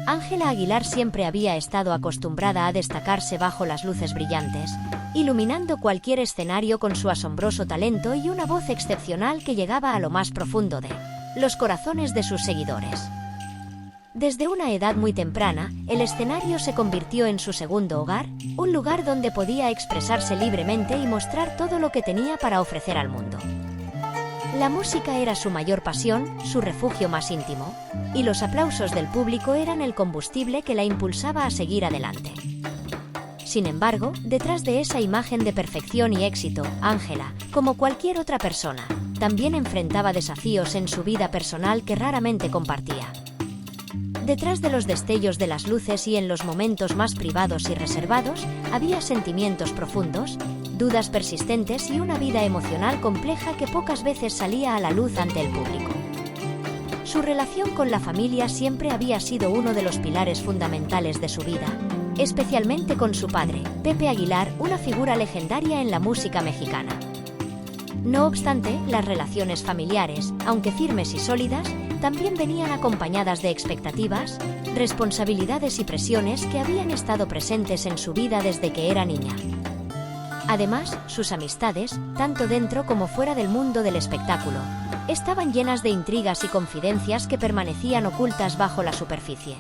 Ángela Aguilar siempre había estado acostumbrada a destacarse bajo las luces brillantes, iluminando cualquier escenario con su asombroso talento y una voz excepcional que llegaba a lo más profundo de los corazones de sus seguidores. Desde una edad muy temprana, el escenario se convirtió en su segundo hogar, un lugar donde podía expresarse libremente y mostrar todo lo que tenía para ofrecer al mundo. La música era su mayor pasión, su refugio más íntimo, y los aplausos del público eran el combustible que la impulsaba a seguir adelante. Sin embargo, detrás de esa imagen de perfección y éxito, Ángela, como cualquier otra persona, también enfrentaba desafíos en su vida personal que raramente compartía. Detrás de los destellos de las luces y en los momentos más privados y reservados, había sentimientos profundos, dudas persistentes y una vida emocional compleja que pocas veces salía a la luz ante el público. Su relación con la familia siempre había sido uno de los pilares fundamentales de su vida, especialmente con su padre, Pepe Aguilar, una figura legendaria en la música mexicana. No obstante, las relaciones familiares, aunque firmes y sólidas, también venían acompañadas de expectativas, responsabilidades y presiones que habían estado presentes en su vida desde que era niña. Además, sus amistades, tanto dentro como fuera del mundo del espectáculo, estaban llenas de intrigas y confidencias que permanecían ocultas bajo la superficie.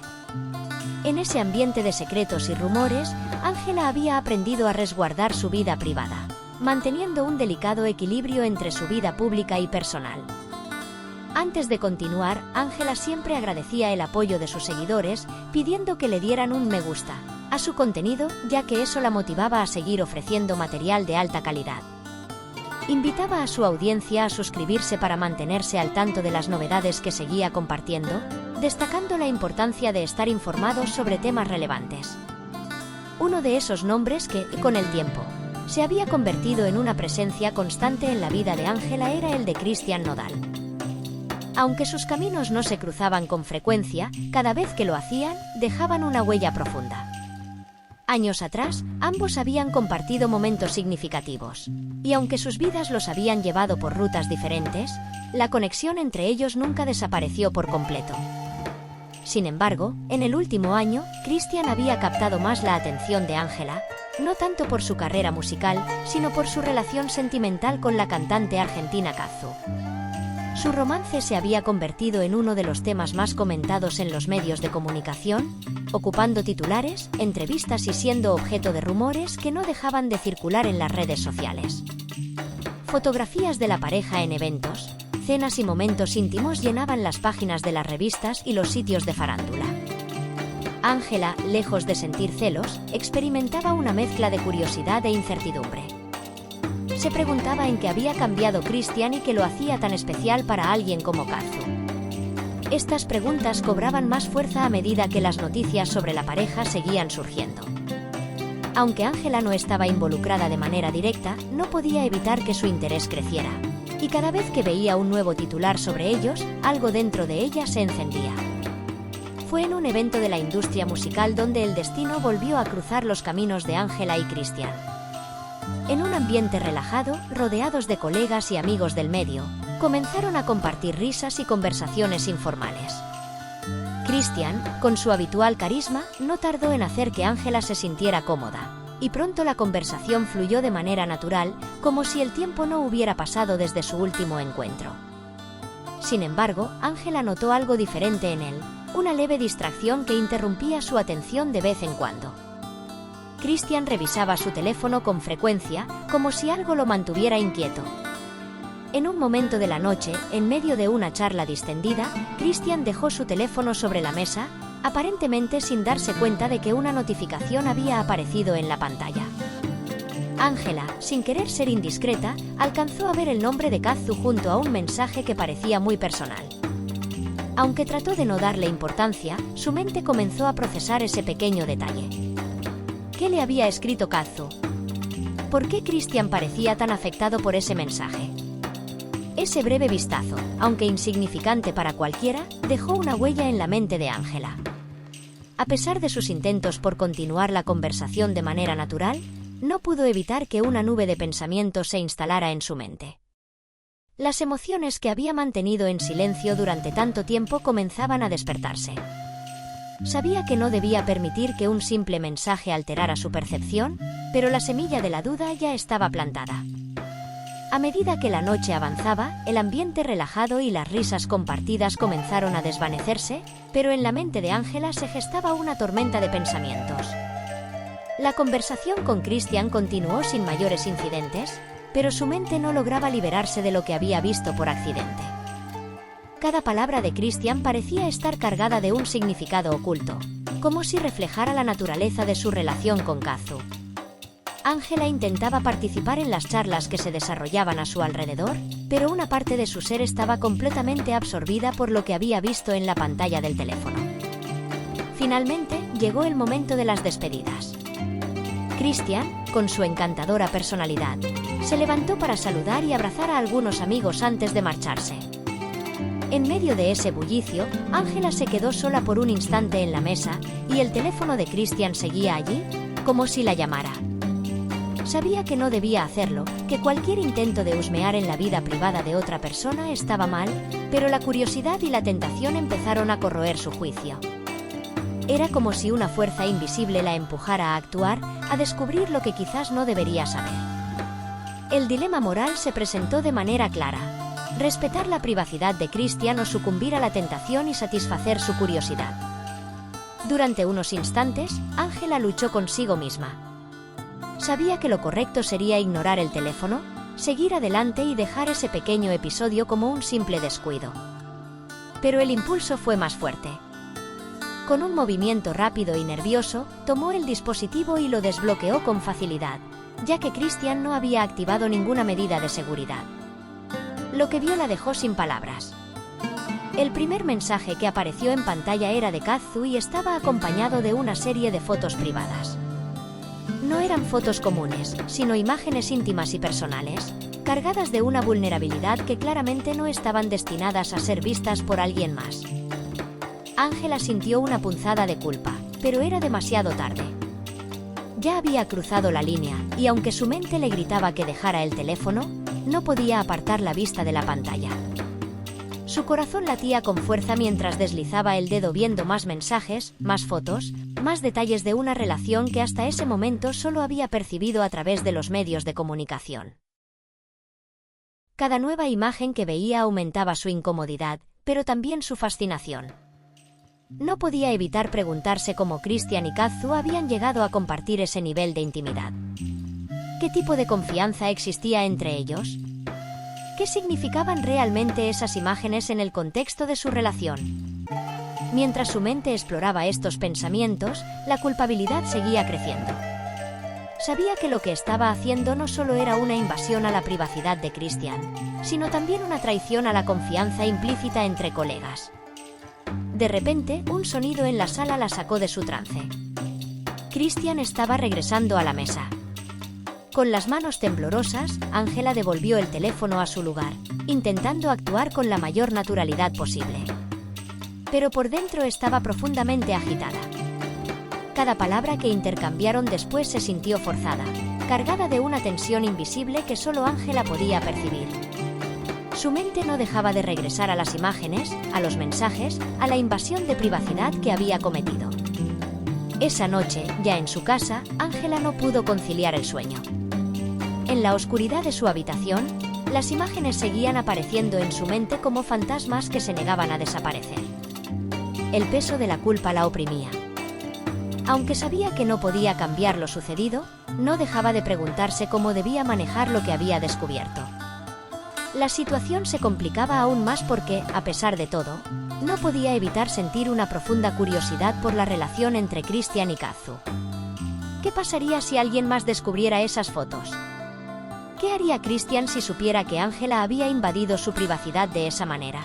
En ese ambiente de secretos y rumores, Ángela había aprendido a resguardar su vida privada, manteniendo un delicado equilibrio entre su vida pública y personal. Antes de continuar, Ángela siempre agradecía el apoyo de sus seguidores, pidiendo que le dieran un me gusta a su contenido, ya que eso la motivaba a seguir ofreciendo material de alta calidad. Invitaba a su audiencia a suscribirse para mantenerse al tanto de las novedades que seguía compartiendo, destacando la importancia de estar informados sobre temas relevantes. Uno de esos nombres que, con el tiempo, se había convertido en una presencia constante en la vida de Ángela era el de Cristian Nodal. Aunque sus caminos no se cruzaban con frecuencia, cada vez que lo hacían, dejaban una huella profunda. Años atrás, ambos habían compartido momentos significativos, y aunque sus vidas los habían llevado por rutas diferentes, la conexión entre ellos nunca desapareció por completo. Sin embargo, en el último año, Cristian había captado más la atención de Ángela, no tanto por su carrera musical, sino por su relación sentimental con la cantante argentina Cazzu. Su romance se había convertido en uno de los temas más comentados en los medios de comunicación, ocupando titulares, entrevistas y siendo objeto de rumores que no dejaban de circular en las redes sociales. Fotografías de la pareja en eventos, cenas y momentos íntimos llenaban las páginas de las revistas y los sitios de farándula. Ángela, lejos de sentir celos, experimentaba una mezcla de curiosidad e incertidumbre. Se preguntaba en qué había cambiado Cristian y qué lo hacía tan especial para alguien como Cazzu. Estas preguntas cobraban más fuerza a medida que las noticias sobre la pareja seguían surgiendo. Aunque Ángela no estaba involucrada de manera directa, no podía evitar que su interés creciera. Y cada vez que veía un nuevo titular sobre ellos, algo dentro de ella se encendía. Fue en un evento de la industria musical donde el destino volvió a cruzar los caminos de Ángela y Cristian. En un ambiente relajado, rodeados de colegas y amigos del medio, comenzaron a compartir risas y conversaciones informales. Cristian, con su habitual carisma, no tardó en hacer que Ángela se sintiera cómoda, y pronto la conversación fluyó de manera natural, como si el tiempo no hubiera pasado desde su último encuentro. Sin embargo, Ángela notó algo diferente en él, una leve distracción que interrumpía su atención de vez en cuando. Cristian revisaba su teléfono con frecuencia, como si algo lo mantuviera inquieto. En un momento de la noche, en medio de una charla distendida, Cristian dejó su teléfono sobre la mesa, aparentemente sin darse cuenta de que una notificación había aparecido en la pantalla. Ángela, sin querer ser indiscreta, alcanzó a ver el nombre de Cazzu junto a un mensaje que parecía muy personal. Aunque trató de no darle importancia, su mente comenzó a procesar ese pequeño detalle. ¿Qué le había escrito Cazzu? ¿Por qué Cristian parecía tan afectado por ese mensaje? Ese breve vistazo, aunque insignificante para cualquiera, dejó una huella en la mente de Ángela. A pesar de sus intentos por continuar la conversación de manera natural, no pudo evitar que una nube de pensamientos se instalara en su mente. Las emociones que había mantenido en silencio durante tanto tiempo comenzaban a despertarse. Sabía que no debía permitir que un simple mensaje alterara su percepción, pero la semilla de la duda ya estaba plantada. A medida que la noche avanzaba, el ambiente relajado y las risas compartidas comenzaron a desvanecerse, pero en la mente de Ángela se gestaba una tormenta de pensamientos. La conversación con Christian continuó sin mayores incidentes, pero su mente no lograba liberarse de lo que había visto por accidente. Cada palabra de Christian parecía estar cargada de un significado oculto, como si reflejara la naturaleza de su relación con Kazu. Ángela intentaba participar en las charlas que se desarrollaban a su alrededor, pero una parte de su ser estaba completamente absorbida por lo que había visto en la pantalla del teléfono. Finalmente, llegó el momento de las despedidas. Christian, con su encantadora personalidad, se levantó para saludar y abrazar a algunos amigos antes de marcharse. En medio de ese bullicio, Ángela se quedó sola por un instante en la mesa, y el teléfono de Christian seguía allí, como si la llamara. Sabía que no debía hacerlo, que cualquier intento de husmear en la vida privada de otra persona estaba mal, pero la curiosidad y la tentación empezaron a corroer su juicio. Era como si una fuerza invisible la empujara a actuar, a descubrir lo que quizás no debería saber. El dilema moral se presentó de manera clara: respetar la privacidad de Christian o sucumbir a la tentación y satisfacer su curiosidad. Durante unos instantes, Ángela luchó consigo misma. Sabía que lo correcto sería ignorar el teléfono, seguir adelante y dejar ese pequeño episodio como un simple descuido. Pero el impulso fue más fuerte. Con un movimiento rápido y nervioso, tomó el dispositivo y lo desbloqueó con facilidad, ya que Christian no había activado ninguna medida de seguridad. Lo que vio la dejó sin palabras. El primer mensaje que apareció en pantalla era de Kazu y estaba acompañado de una serie de fotos privadas. No eran fotos comunes, sino imágenes íntimas y personales, cargadas de una vulnerabilidad que claramente no estaban destinadas a ser vistas por alguien más. Ángela sintió una punzada de culpa, pero era demasiado tarde. Ya había cruzado la línea, y aunque su mente le gritaba que dejara el teléfono, no podía apartar la vista de la pantalla. Su corazón latía con fuerza mientras deslizaba el dedo viendo más mensajes, más fotos, más detalles de una relación que hasta ese momento solo había percibido a través de los medios de comunicación. Cada nueva imagen que veía aumentaba su incomodidad, pero también su fascinación. No podía evitar preguntarse cómo Christian y Kazu habían llegado a compartir ese nivel de intimidad. ¿Qué tipo de confianza existía entre ellos? ¿Qué significaban realmente esas imágenes en el contexto de su relación? Mientras su mente exploraba estos pensamientos, la culpabilidad seguía creciendo. Sabía que lo que estaba haciendo no solo era una invasión a la privacidad de Christian, sino también una traición a la confianza implícita entre colegas. De repente, un sonido en la sala la sacó de su trance. Christian estaba regresando a la mesa. Con las manos temblorosas, Ángela devolvió el teléfono a su lugar, intentando actuar con la mayor naturalidad posible. Pero por dentro estaba profundamente agitada. Cada palabra que intercambiaron después se sintió forzada, cargada de una tensión invisible que solo Ángela podía percibir. Su mente no dejaba de regresar a las imágenes, a los mensajes, a la invasión de privacidad que había cometido. Esa noche, ya en su casa, Ángela no pudo conciliar el sueño. En la oscuridad de su habitación, las imágenes seguían apareciendo en su mente como fantasmas que se negaban a desaparecer. El peso de la culpa la oprimía. Aunque sabía que no podía cambiar lo sucedido, no dejaba de preguntarse cómo debía manejar lo que había descubierto. La situación se complicaba aún más porque, a pesar de todo, no podía evitar sentir una profunda curiosidad por la relación entre Christian y Kazu. ¿Qué pasaría si alguien más descubriera esas fotos? ¿Qué haría Christian si supiera que Ángela había invadido su privacidad de esa manera?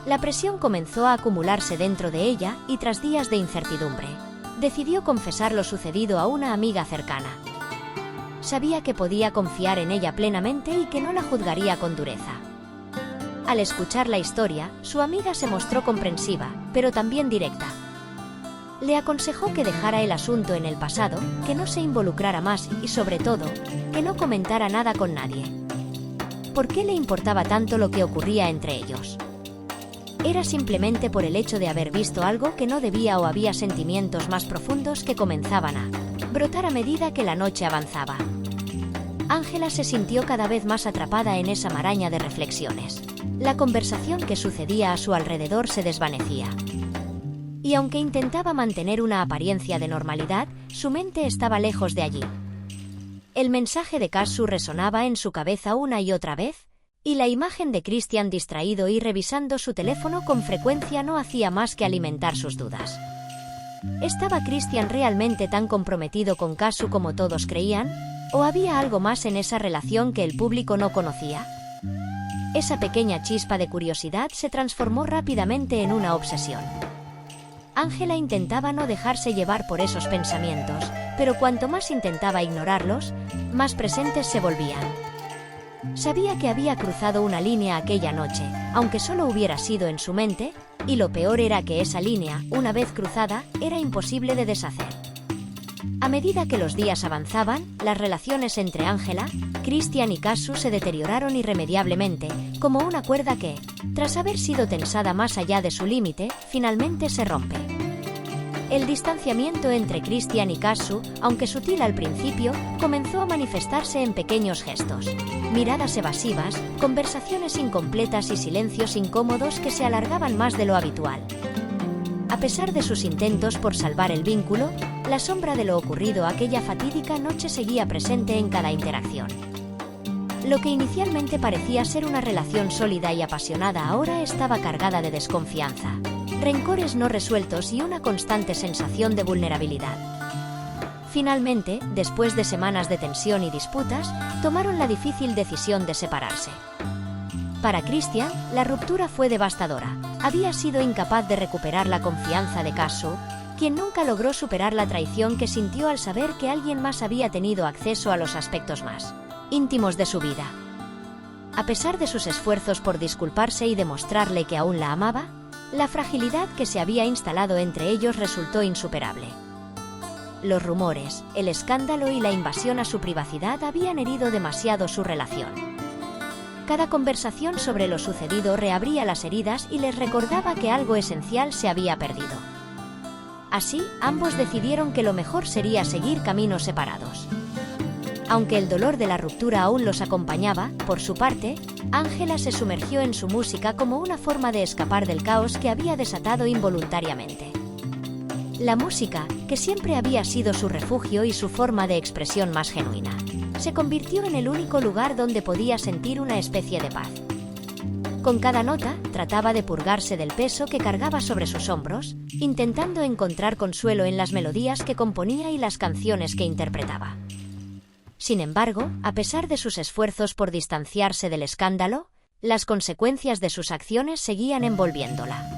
La presión comenzó a acumularse dentro de ella y tras días de incertidumbre, decidió confesar lo sucedido a una amiga cercana. Sabía que podía confiar en ella plenamente y que no la juzgaría con dureza. Al escuchar la historia, su amiga se mostró comprensiva, pero también directa. Le aconsejó que dejara el asunto en el pasado, que no se involucrara más y, sobre todo, que no comentara nada con nadie. ¿Por qué le importaba tanto lo que ocurría entre ellos? Era simplemente por el hecho de haber visto algo que no debía, o había sentimientos más profundos que comenzaban a brotar a medida que la noche avanzaba. Ángela se sintió cada vez más atrapada en esa maraña de reflexiones. La conversación que sucedía a su alrededor se desvanecía. Y aunque intentaba mantener una apariencia de normalidad, su mente estaba lejos de allí. El mensaje de Kazu resonaba en su cabeza una y otra vez, y la imagen de Christian distraído y revisando su teléfono con frecuencia no hacía más que alimentar sus dudas. ¿Estaba Christian realmente tan comprometido con Kazu como todos creían? ¿O había algo más en esa relación que el público no conocía? Esa pequeña chispa de curiosidad se transformó rápidamente en una obsesión. Ángela intentaba no dejarse llevar por esos pensamientos, pero cuanto más intentaba ignorarlos, más presentes se volvían. Sabía que había cruzado una línea aquella noche, aunque solo hubiera sido en su mente, y lo peor era que esa línea, una vez cruzada, era imposible de deshacer. A medida que los días avanzaban, las relaciones entre Ángela, Christian y Kazu se deterioraron irremediablemente, como una cuerda que, tras haber sido tensada más allá de su límite, finalmente se rompe. El distanciamiento entre Christian y Kazu, aunque sutil al principio, comenzó a manifestarse en pequeños gestos, miradas evasivas, conversaciones incompletas y silencios incómodos que se alargaban más de lo habitual. A pesar de sus intentos por salvar el vínculo, la sombra de lo ocurrido aquella fatídica noche seguía presente en cada interacción. Lo que inicialmente parecía ser una relación sólida y apasionada ahora estaba cargada de desconfianza, rencores no resueltos y una constante sensación de vulnerabilidad. Finalmente, después de semanas de tensión y disputas, tomaron la difícil decisión de separarse. Para Christian, la ruptura fue devastadora. Había sido incapaz de recuperar la confianza de Kazu, quien nunca logró superar la traición que sintió al saber que alguien más había tenido acceso a los aspectos más íntimos de su vida. A pesar de sus esfuerzos por disculparse y demostrarle que aún la amaba, la fragilidad que se había instalado entre ellos resultó insuperable. Los rumores, el escándalo y la invasión a su privacidad habían herido demasiado su relación. Cada conversación sobre lo sucedido reabría las heridas y les recordaba que algo esencial se había perdido. Así, ambos decidieron que lo mejor sería seguir caminos separados. Aunque el dolor de la ruptura aún los acompañaba, por su parte, Ángela se sumergió en su música como una forma de escapar del caos que había desatado involuntariamente. La música, que siempre había sido su refugio y su forma de expresión más genuina, se convirtió en el único lugar donde podía sentir una especie de paz. Con cada nota, trataba de purgarse del peso que cargaba sobre sus hombros, intentando encontrar consuelo en las melodías que componía y las canciones que interpretaba. Sin embargo, a pesar de sus esfuerzos por distanciarse del escándalo, las consecuencias de sus acciones seguían envolviéndola.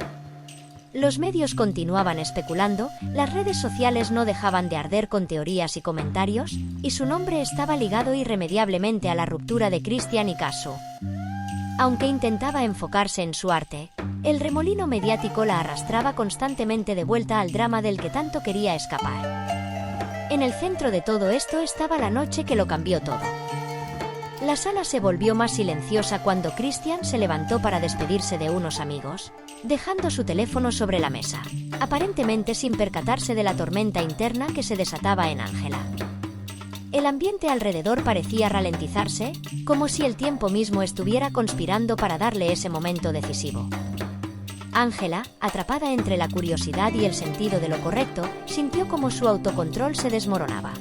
Los medios continuaban especulando, las redes sociales no dejaban de arder con teorías y comentarios, y su nombre estaba ligado irremediablemente a la ruptura de Christian y Kazu. Aunque intentaba enfocarse en su arte, el remolino mediático la arrastraba constantemente de vuelta al drama del que tanto quería escapar. En el centro de todo esto estaba la noche que lo cambió todo. La sala se volvió más silenciosa cuando Christian se levantó para despedirse de unos amigos, dejando su teléfono sobre la mesa, aparentemente sin percatarse de la tormenta interna que se desataba en Ángela. El ambiente alrededor parecía ralentizarse, como si el tiempo mismo estuviera conspirando para darle ese momento decisivo. Ángela, atrapada entre la curiosidad y el sentido de lo correcto, sintió como su autocontrol se desmoronaba.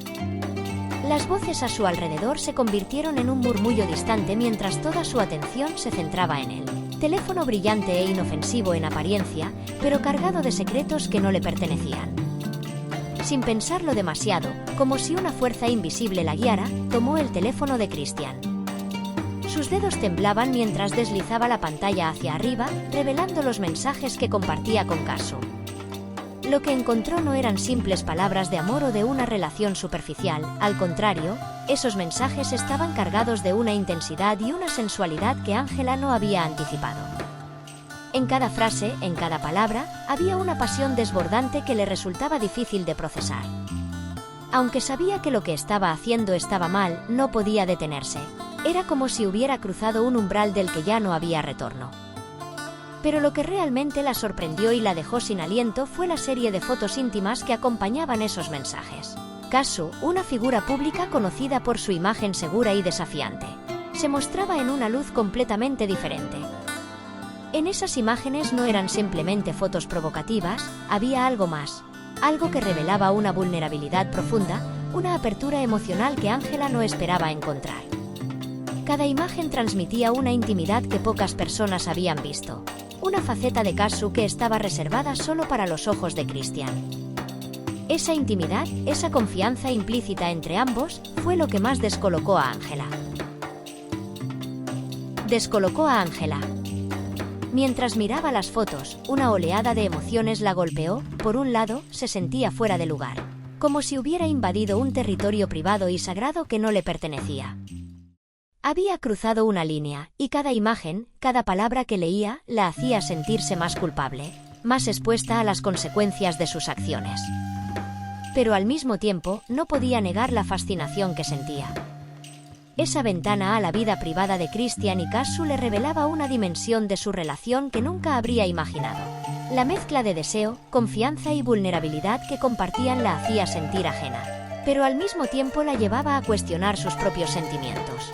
Las voces a su alrededor se convirtieron en un murmullo distante mientras toda su atención se centraba en él. Teléfono brillante e inofensivo en apariencia, pero cargado de secretos que no le pertenecían. Sin pensarlo demasiado, como si una fuerza invisible la guiara, tomó el teléfono de Christian. Sus dedos temblaban mientras deslizaba la pantalla hacia arriba, revelando los mensajes que compartía con Kazu. Lo que encontró no eran simples palabras de amor o de una relación superficial, al contrario, esos mensajes estaban cargados de una intensidad y una sensualidad que Ángela no había anticipado. En cada frase, en cada palabra, había una pasión desbordante que le resultaba difícil de procesar. Aunque sabía que lo que estaba haciendo estaba mal, no podía detenerse. Era como si hubiera cruzado un umbral del que ya no había retorno. Pero lo que realmente la sorprendió y la dejó sin aliento fue la serie de fotos íntimas que acompañaban esos mensajes. Kazu, una figura pública conocida por su imagen segura y desafiante, se mostraba en una luz completamente diferente. En esas imágenes no eran simplemente fotos provocativas, había algo más, algo que revelaba una vulnerabilidad profunda, una apertura emocional que Ángela no esperaba encontrar. Cada imagen transmitía una intimidad que pocas personas habían visto, una faceta de Kazu que estaba reservada solo para los ojos de Christian. Esa intimidad, esa confianza implícita entre ambos, fue lo que más descolocó a Ángela. Mientras miraba las fotos, una oleada de emociones la golpeó. Por un lado, se sentía fuera de lugar, como si hubiera invadido un territorio privado y sagrado que no le pertenecía. Había cruzado una línea, y cada imagen, cada palabra que leía, la hacía sentirse más culpable, más expuesta a las consecuencias de sus acciones. Pero al mismo tiempo, no podía negar la fascinación que sentía. Esa ventana a la vida privada de Christian y Kazu le revelaba una dimensión de su relación que nunca habría imaginado. La mezcla de deseo, confianza y vulnerabilidad que compartían la hacía sentir ajena, pero al mismo tiempo la llevaba a cuestionar sus propios sentimientos.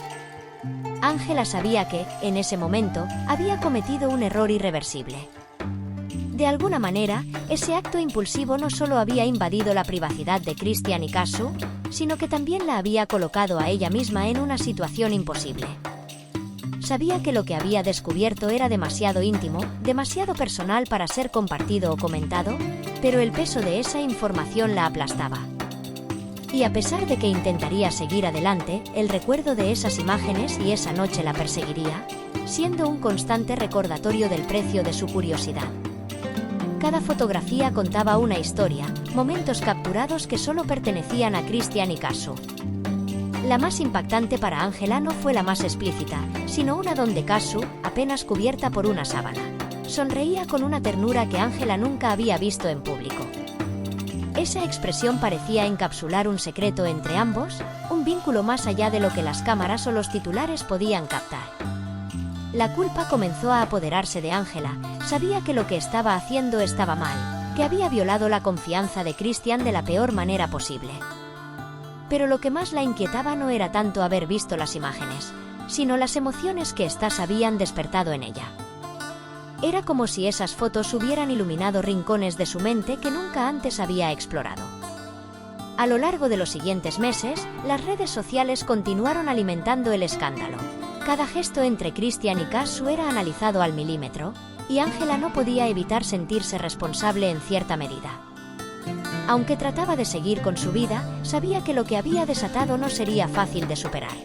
Ángela sabía que, en ese momento, había cometido un error irreversible. De alguna manera, ese acto impulsivo no solo había invadido la privacidad de Christian y Kazu, sino que también la había colocado a ella misma en una situación imposible. Sabía que lo que había descubierto era demasiado íntimo, demasiado personal para ser compartido o comentado, pero el peso de esa información la aplastaba. Y a pesar de que intentaría seguir adelante, el recuerdo de esas imágenes y esa noche la perseguiría, siendo un constante recordatorio del precio de su curiosidad. Cada fotografía contaba una historia, momentos capturados que solo pertenecían a Christian y Kazu. La más impactante para Ángela no fue la más explícita, sino una donde Kazu, apenas cubierta por una sábana, sonreía con una ternura que Ángela nunca había visto en público. Esa expresión parecía encapsular un secreto entre ambos, un vínculo más allá de lo que las cámaras o los titulares podían captar. La culpa comenzó a apoderarse de Ángela. Sabía que lo que estaba haciendo estaba mal, que había violado la confianza de Christian de la peor manera posible. Pero lo que más la inquietaba no era tanto haber visto las imágenes, sino las emociones que éstas habían despertado en ella. Era como si esas fotos hubieran iluminado rincones de su mente que nunca antes había explorado. A lo largo de los siguientes meses, las redes sociales continuaron alimentando el escándalo. Cada gesto entre Christian y Kazu era analizado al milímetro, y Ángela no podía evitar sentirse responsable en cierta medida. Aunque trataba de seguir con su vida, sabía que lo que había desatado no sería fácil de superar.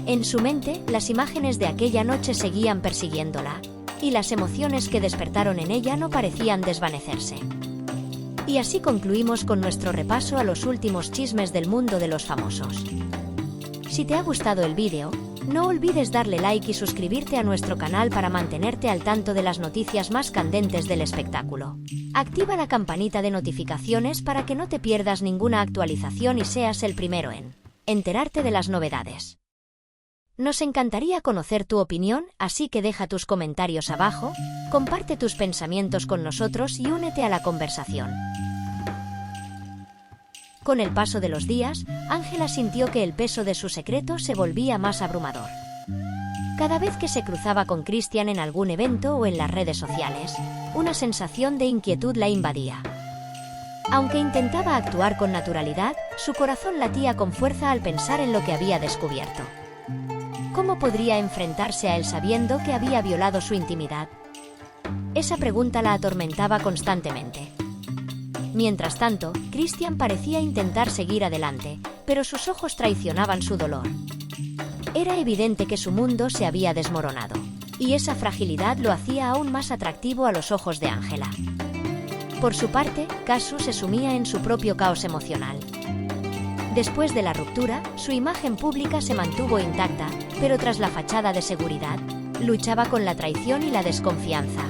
En su mente, las imágenes de aquella noche seguían persiguiéndola, y las emociones que despertaron en ella no parecían desvanecerse. Y así concluimos con nuestro repaso a los últimos chismes del mundo de los famosos. Si te ha gustado el vídeo, no olvides darle like y suscribirte a nuestro canal para mantenerte al tanto de las noticias más candentes del espectáculo. Activa la campanita de notificaciones para que no te pierdas ninguna actualización y seas el primero en enterarte de las novedades. Nos encantaría conocer tu opinión, así que deja tus comentarios abajo, comparte tus pensamientos con nosotros y únete a la conversación. Con el paso de los días, Ángela sintió que el peso de su secreto se volvía más abrumador. Cada vez que se cruzaba con Christian en algún evento o en las redes sociales, una sensación de inquietud la invadía. Aunque intentaba actuar con naturalidad, su corazón latía con fuerza al pensar en lo que había descubierto. ¿Cómo podría enfrentarse a él sabiendo que había violado su intimidad? Esa pregunta la atormentaba constantemente. Mientras tanto, Christian parecía intentar seguir adelante, pero sus ojos traicionaban su dolor. Era evidente que su mundo se había desmoronado, y esa fragilidad lo hacía aún más atractivo a los ojos de Ángela. Por su parte, Kazu se sumía en su propio caos emocional. Después de la ruptura, su imagen pública se mantuvo intacta, pero tras la fachada de seguridad, luchaba con la traición y la desconfianza.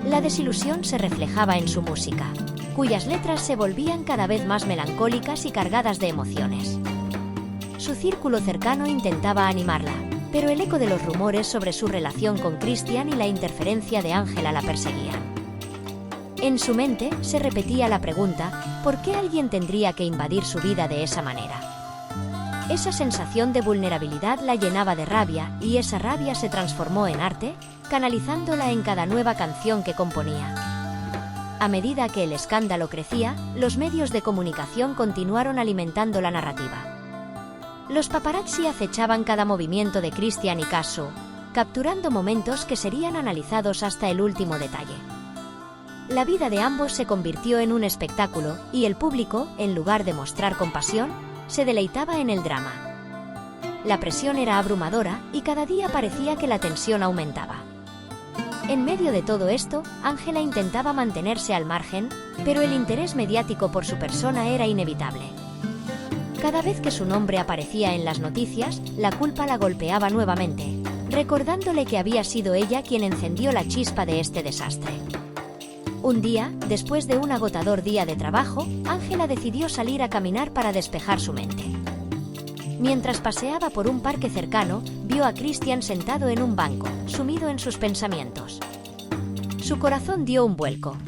La desilusión se reflejaba en su música, cuyas letras se volvían cada vez más melancólicas y cargadas de emociones. Su círculo cercano intentaba animarla, pero el eco de los rumores sobre su relación con Christian y la interferencia de Ángela la perseguían. En su mente se repetía la pregunta, ¿por qué alguien tendría que invadir su vida de esa manera? Esa sensación de vulnerabilidad la llenaba de rabia, y esa rabia se transformó en arte, canalizándola en cada nueva canción que componía. A medida que el escándalo crecía, los medios de comunicación continuaron alimentando la narrativa. Los paparazzi acechaban cada movimiento de Christian y Kazu, capturando momentos que serían analizados hasta el último detalle. La vida de ambos se convirtió en un espectáculo, y el público, en lugar de mostrar compasión, se deleitaba en el drama. La presión era abrumadora, y cada día parecía que la tensión aumentaba. En medio de todo esto, Ángela intentaba mantenerse al margen, pero el interés mediático por su persona era inevitable. Cada vez que su nombre aparecía en las noticias, la culpa la golpeaba nuevamente, recordándole que había sido ella quien encendió la chispa de este desastre. Un día, después de un agotador día de trabajo, Ángela decidió salir a caminar para despejar su mente. Mientras paseaba por un parque cercano, vio a Christian sentado en un banco, sumido en sus pensamientos. Su corazón dio un vuelco.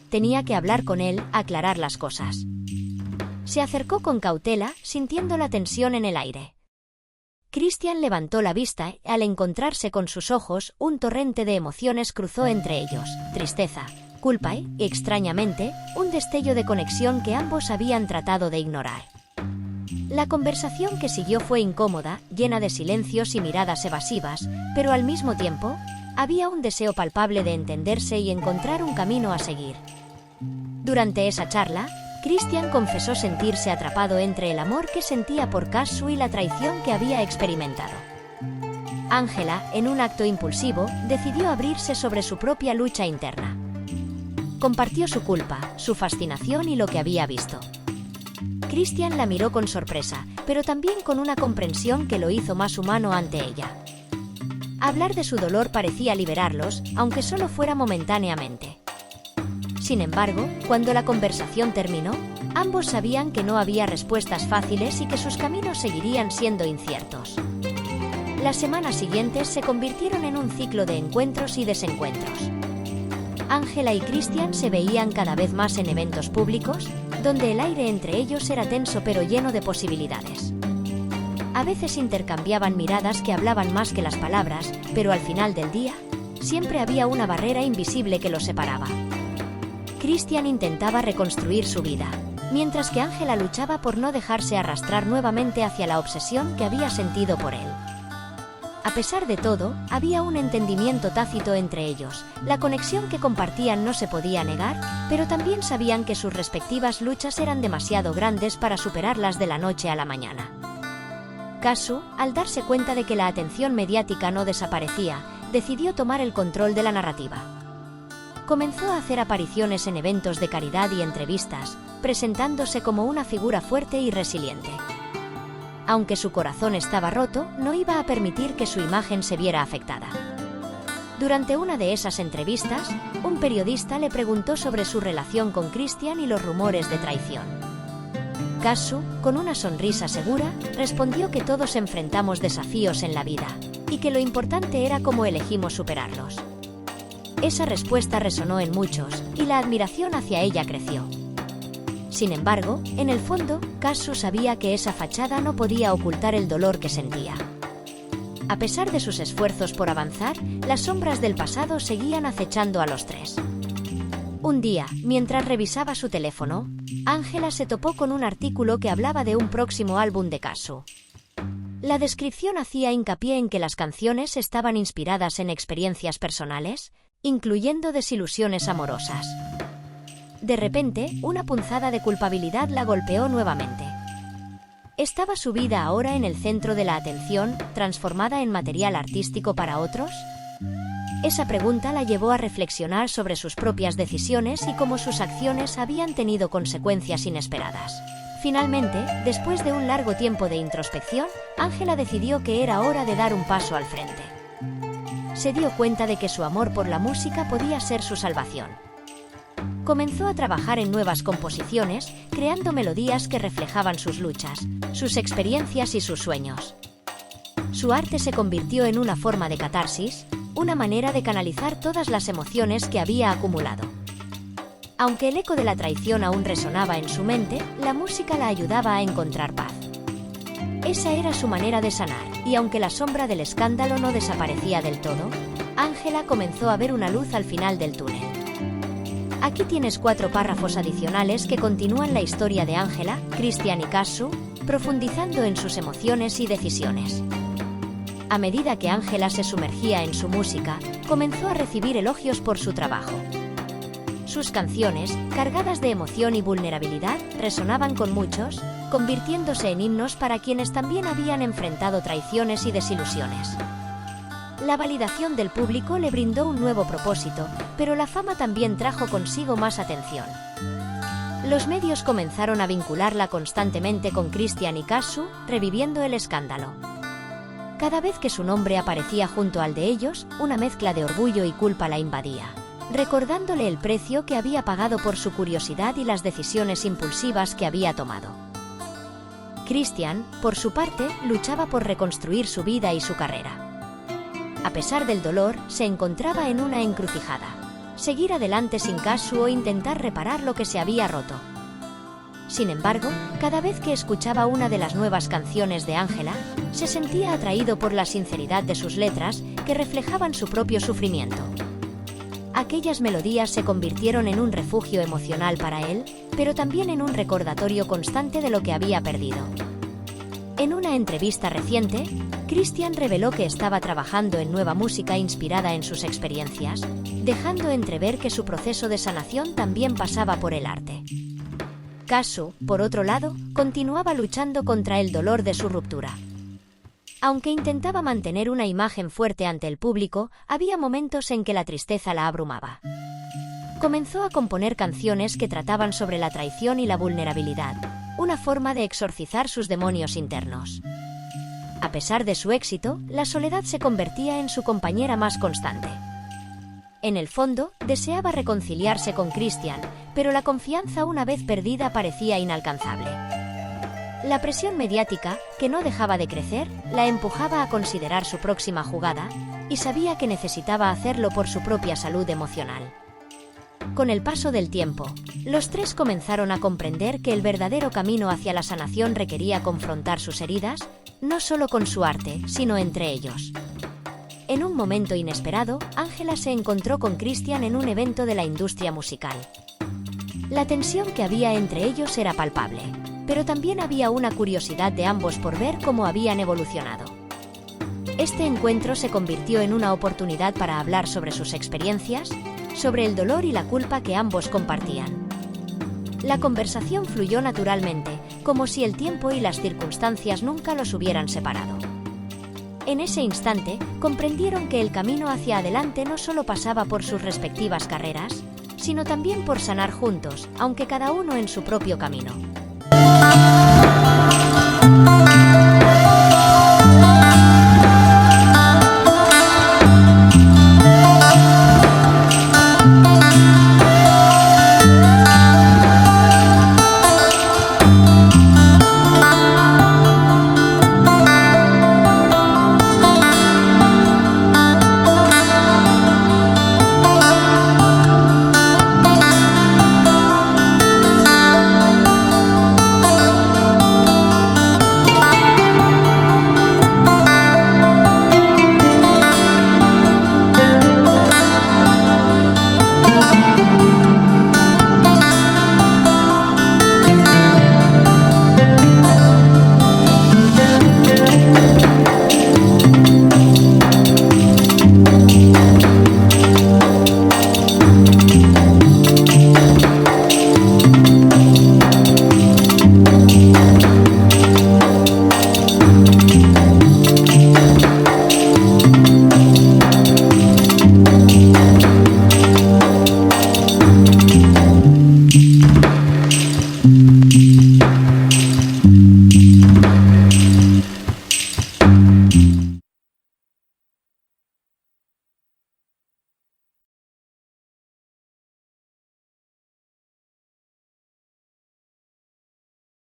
Tenía que hablar con él, aclarar las cosas. Se acercó con cautela, sintiendo la tensión en el aire. Christian levantó la vista y, al encontrarse con sus ojos, un torrente de emociones cruzó entre ellos: tristeza, culpa y, extrañamente, un destello de conexión que ambos habían tratado de ignorar. La conversación que siguió fue incómoda, llena de silencios y miradas evasivas, pero al mismo tiempo, había un deseo palpable de entenderse y encontrar un camino a seguir. Durante esa charla, Christian confesó sentirse atrapado entre el amor que sentía por Kazu y la traición que había experimentado. Ángela, en un acto impulsivo, decidió abrirse sobre su propia lucha interna. Compartió su culpa, su fascinación y lo que había visto. Christian la miró con sorpresa, pero también con una comprensión que lo hizo más humano ante ella. Hablar de su dolor parecía liberarlos, aunque solo fuera momentáneamente. Sin embargo, cuando la conversación terminó, ambos sabían que no había respuestas fáciles y que sus caminos seguirían siendo inciertos. Las semanas siguientes se convirtieron en un ciclo de encuentros y desencuentros. Ángela y Christian se veían cada vez más en eventos públicos, donde el aire entre ellos era tenso pero lleno de posibilidades. A veces intercambiaban miradas que hablaban más que las palabras, pero al final del día, siempre había una barrera invisible que los separaba. Christian intentaba reconstruir su vida, mientras que Ángela luchaba por no dejarse arrastrar nuevamente hacia la obsesión que había sentido por él. A pesar de todo, había un entendimiento tácito entre ellos, la conexión que compartían no se podía negar, pero también sabían que sus respectivas luchas eran demasiado grandes para superarlas de la noche a la mañana. Kazu, al darse cuenta de que la atención mediática no desaparecía, decidió tomar el control de la narrativa. Comenzó a hacer apariciones en eventos de caridad y entrevistas, presentándose como una figura fuerte y resiliente. Aunque su corazón estaba roto, no iba a permitir que su imagen se viera afectada. Durante una de esas entrevistas, un periodista le preguntó sobre su relación con Christian y los rumores de traición. Kazu, con una sonrisa segura, respondió que todos enfrentamos desafíos en la vida, y que lo importante era cómo elegimos superarlos. Esa respuesta resonó en muchos, y la admiración hacia ella creció. Sin embargo, en el fondo, Kazu sabía que esa fachada no podía ocultar el dolor que sentía. A pesar de sus esfuerzos por avanzar, las sombras del pasado seguían acechando a los tres. Un día, mientras revisaba su teléfono, Ángela se topó con un artículo que hablaba de un próximo álbum de Kazu. La descripción hacía hincapié en que las canciones estaban inspiradas en experiencias personales, incluyendo desilusiones amorosas. De repente, una punzada de culpabilidad la golpeó nuevamente. ¿Estaba su vida ahora en el centro de la atención, transformada en material artístico para otros? Esa pregunta la llevó a reflexionar sobre sus propias decisiones y cómo sus acciones habían tenido consecuencias inesperadas. Finalmente, después de un largo tiempo de introspección, Ángela decidió que era hora de dar un paso al frente. Se dio cuenta de que su amor por la música podía ser su salvación. Comenzó a trabajar en nuevas composiciones, creando melodías que reflejaban sus luchas, sus experiencias y sus sueños. Su arte se convirtió en una forma de catarsis, una manera de canalizar todas las emociones que había acumulado. Aunque el eco de la traición aún resonaba en su mente, la música la ayudaba a encontrar paz. Esa era su manera de sanar, y aunque la sombra del escándalo no desaparecía del todo, Ángela comenzó a ver una luz al final del túnel. Aquí tienes 4 párrafos adicionales que continúan la historia de Ángela, Christian y Kazu, profundizando en sus emociones y decisiones. A medida que Ángela se sumergía en su música, comenzó a recibir elogios por su trabajo. Sus canciones, cargadas de emoción y vulnerabilidad, resonaban con muchos, convirtiéndose en himnos para quienes también habían enfrentado traiciones y desilusiones. La validación del público le brindó un nuevo propósito, pero la fama también trajo consigo más atención. Los medios comenzaron a vincularla constantemente con Christian y Kazu, reviviendo el escándalo. Cada vez que su nombre aparecía junto al de ellos, una mezcla de orgullo y culpa la invadía, recordándole el precio que había pagado por su curiosidad y las decisiones impulsivas que había tomado. Christian, por su parte, luchaba por reconstruir su vida y su carrera. A pesar del dolor, se encontraba en una encrucijada: seguir adelante sin Kazu o intentar reparar lo que se había roto. Sin embargo, cada vez que escuchaba una de las nuevas canciones de Ángela, se sentía atraído por la sinceridad de sus letras, que reflejaban su propio sufrimiento. Aquellas melodías se convirtieron en un refugio emocional para él, pero también en un recordatorio constante de lo que había perdido. En una entrevista reciente, Christian reveló que estaba trabajando en nueva música inspirada en sus experiencias, dejando entrever que su proceso de sanación también pasaba por el arte. Kazu, por otro lado, continuaba luchando contra el dolor de su ruptura. Aunque intentaba mantener una imagen fuerte ante el público, había momentos en que la tristeza la abrumaba. Comenzó a componer canciones que trataban sobre la traición y la vulnerabilidad, una forma de exorcizar sus demonios internos. A pesar de su éxito, la soledad se convertía en su compañera más constante. En el fondo, deseaba reconciliarse con Christian, pero la confianza una vez perdida parecía inalcanzable. La presión mediática, que no dejaba de crecer, la empujaba a considerar su próxima jugada, y sabía que necesitaba hacerlo por su propia salud emocional. Con el paso del tiempo, los tres comenzaron a comprender que el verdadero camino hacia la sanación requería confrontar sus heridas, no solo con su arte, sino entre ellos. En un momento inesperado, Ángela se encontró con Christian en un evento de la industria musical. La tensión que había entre ellos era palpable, pero también había una curiosidad de ambos por ver cómo habían evolucionado. Este encuentro se convirtió en una oportunidad para hablar sobre sus experiencias, sobre el dolor y la culpa que ambos compartían. La conversación fluyó naturalmente, como si el tiempo y las circunstancias nunca los hubieran separado. En ese instante, comprendieron que el camino hacia adelante no solo pasaba por sus respectivas carreras, sino también por sanar juntos, aunque cada uno en su propio camino.